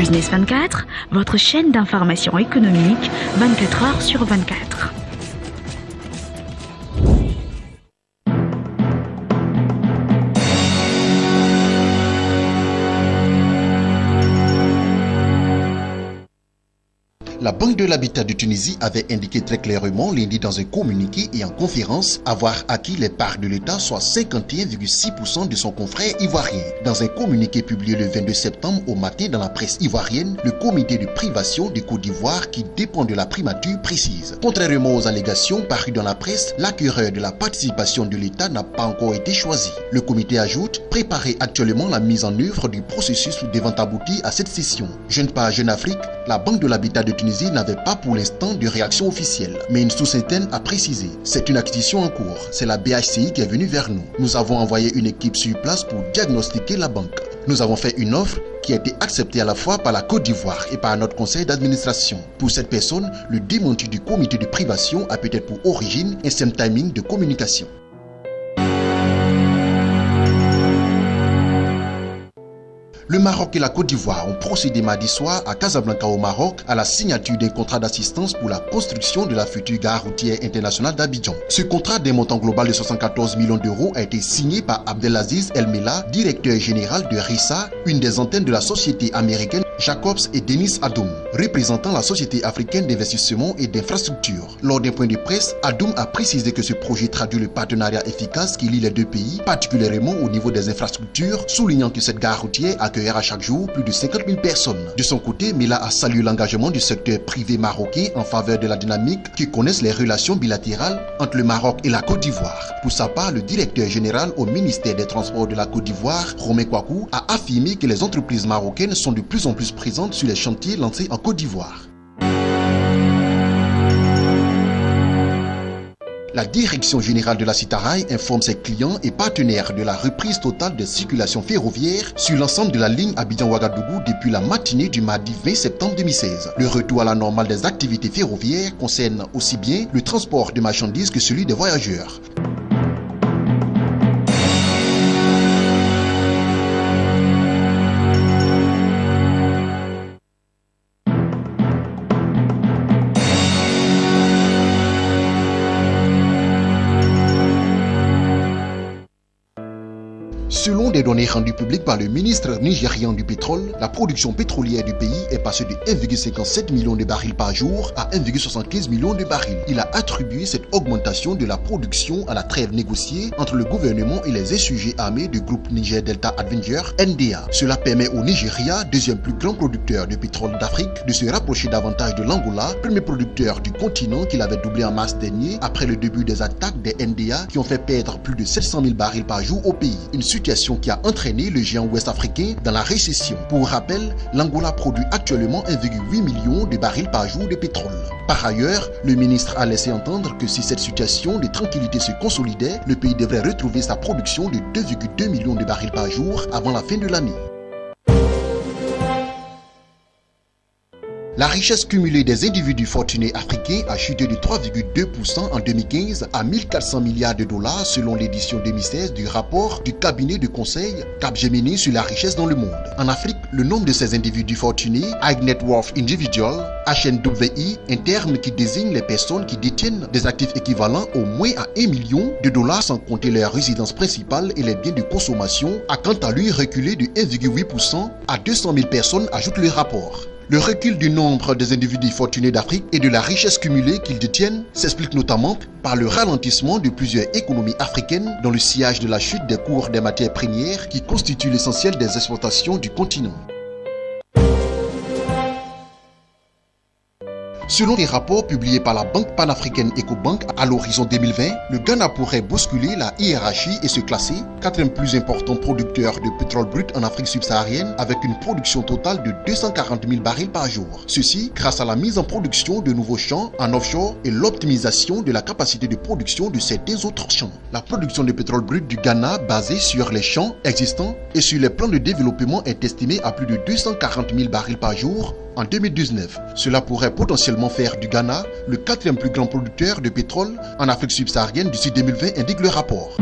Business 24, votre chaîne d'information économique 24 heures sur 24. La Banque de l'Habitat de Tunisie avait indiqué très clairement lundi dans un communiqué et en conférence avoir acquis les parts de l'État, soit 51,6% de son confrère ivoirien. Dans un communiqué publié le 22 septembre au matin dans la presse ivoirienne, le comité de privation de Côte d'Ivoire, qui dépend de la primature, précise. Contrairement aux allégations parues dans la presse, l'acquéreur de la participation de l'État n'a pas encore été choisi. Le comité ajoute préparer actuellement la mise en œuvre du processus devant aboutir à cette session. Jeune par Jeune Afrique, la Banque de l'Habitat de Tunisie n'avait pas pour l'instant de réaction officielle, mais une source interne a précisé: c'est une acquisition en cours, c'est la BHCI qui est venue vers nous. Nous avons envoyé une équipe sur place pour diagnostiquer la banque. Nous avons fait une offre qui a été acceptée à la fois par la Côte d'Ivoire et par notre conseil d'administration. Pour cette personne, le démenti du comité de privation a peut-être pour origine un simple timing de communication. Le Maroc et la Côte d'Ivoire ont procédé mardi soir à Casablanca au Maroc à la signature d'un contrat d'assistance pour la construction de la future gare routière internationale d'Abidjan. Ce contrat d'un montant global de 74 millions d'euros a été signé par Abdelaziz El Mela, directeur général de RISA, une des antennes de la société américaine Jacobs, et Denis Adoum, représentant la Société africaine d'investissement et d'infrastructure. Lors d'un point de presse, Adoum a précisé que ce projet traduit le partenariat efficace qui lie les deux pays, particulièrement au niveau des infrastructures, soulignant que cette gare routière accueillera chaque jour plus de 50 000 personnes. De son côté, Mela a salué l'engagement du secteur privé marocain en faveur de la dynamique qui connaissent les relations bilatérales entre le Maroc et la Côte d'Ivoire. Pour sa part, le directeur général au ministère des Transports de la Côte d'Ivoire, Romain Kouakou, a affirmé que les entreprises marocaines sont de plus en plus présentes sur les chantiers lancés en Côte d'Ivoire. La Direction générale de la Citaraï informe ses clients et partenaires de la reprise totale de circulation ferroviaire sur l'ensemble de la ligne Abidjan-Ouagadougou depuis la matinée du mardi 20 septembre 2016. Le retour à la normale des activités ferroviaires concerne aussi bien le transport de marchandises que celui des voyageurs. Selon des données rendues publiques par le ministre nigérian du pétrole, la production pétrolière du pays est passée de 1,57 million de barils par jour à 1,75 million de barils. Il a attribué cette augmentation de la production à la trêve négociée entre le gouvernement et les insurgés armés du groupe Niger Delta Adventure (NDA). Cela permet au Nigeria, deuxième plus grand producteur de pétrole d'Afrique, de se rapprocher davantage de l'Angola, premier producteur du continent qu'il avait doublé en mars dernier après le début des attaques des NDA qui ont fait perdre plus de 700 000 barils par jour au pays. Une situation qui a entraîné le géant ouest-africain dans la récession. Pour rappel, l'Angola produit actuellement 1,8 million de barils par jour de pétrole. Par ailleurs, le ministre a laissé entendre que si cette situation de tranquillité se consolidait, le pays devrait retrouver sa production de 2,2 millions de barils par jour avant la fin de l'année. La richesse cumulée des individus fortunés africains a chuté de 3,2% en 2015 à 1400 milliards de dollars selon l'édition 2016 du rapport du cabinet de conseil Capgemini sur la richesse dans le monde. En Afrique, le nombre de ces individus fortunés, High Net Worth Individual, HNWI, un terme qui désigne les personnes qui détiennent des actifs équivalents au moins à 1 million de dollars sans compter leur résidence principale et les biens de consommation, a quant à lui reculé de 1,8% à 200 000 personnes, ajoute le rapport. Le recul du nombre des individus fortunés d'Afrique et de la richesse cumulée qu'ils détiennent s'explique notamment par le ralentissement de plusieurs économies africaines dans le sillage de la chute des cours des matières premières qui constituent l'essentiel des exportations du continent. Selon les rapports publiés par la banque panafricaine Ecobank à l'horizon 2020, le Ghana pourrait bousculer la hiérarchie et se classer quatrième plus important producteur de pétrole brut en Afrique subsaharienne avec une production totale de 240 000 barils par jour. Ceci grâce à la mise en production de nouveaux champs en offshore et l'optimisation de la capacité de production de certains autres champs. La production de pétrole brut du Ghana basée sur les champs existants et sur les plans de développement est estimée à plus de 240 000 barils par jour en 2019. Cela pourrait potentiellement faire du Ghana le quatrième plus grand producteur de pétrole en Afrique subsaharienne d'ici 2020, indique le rapport.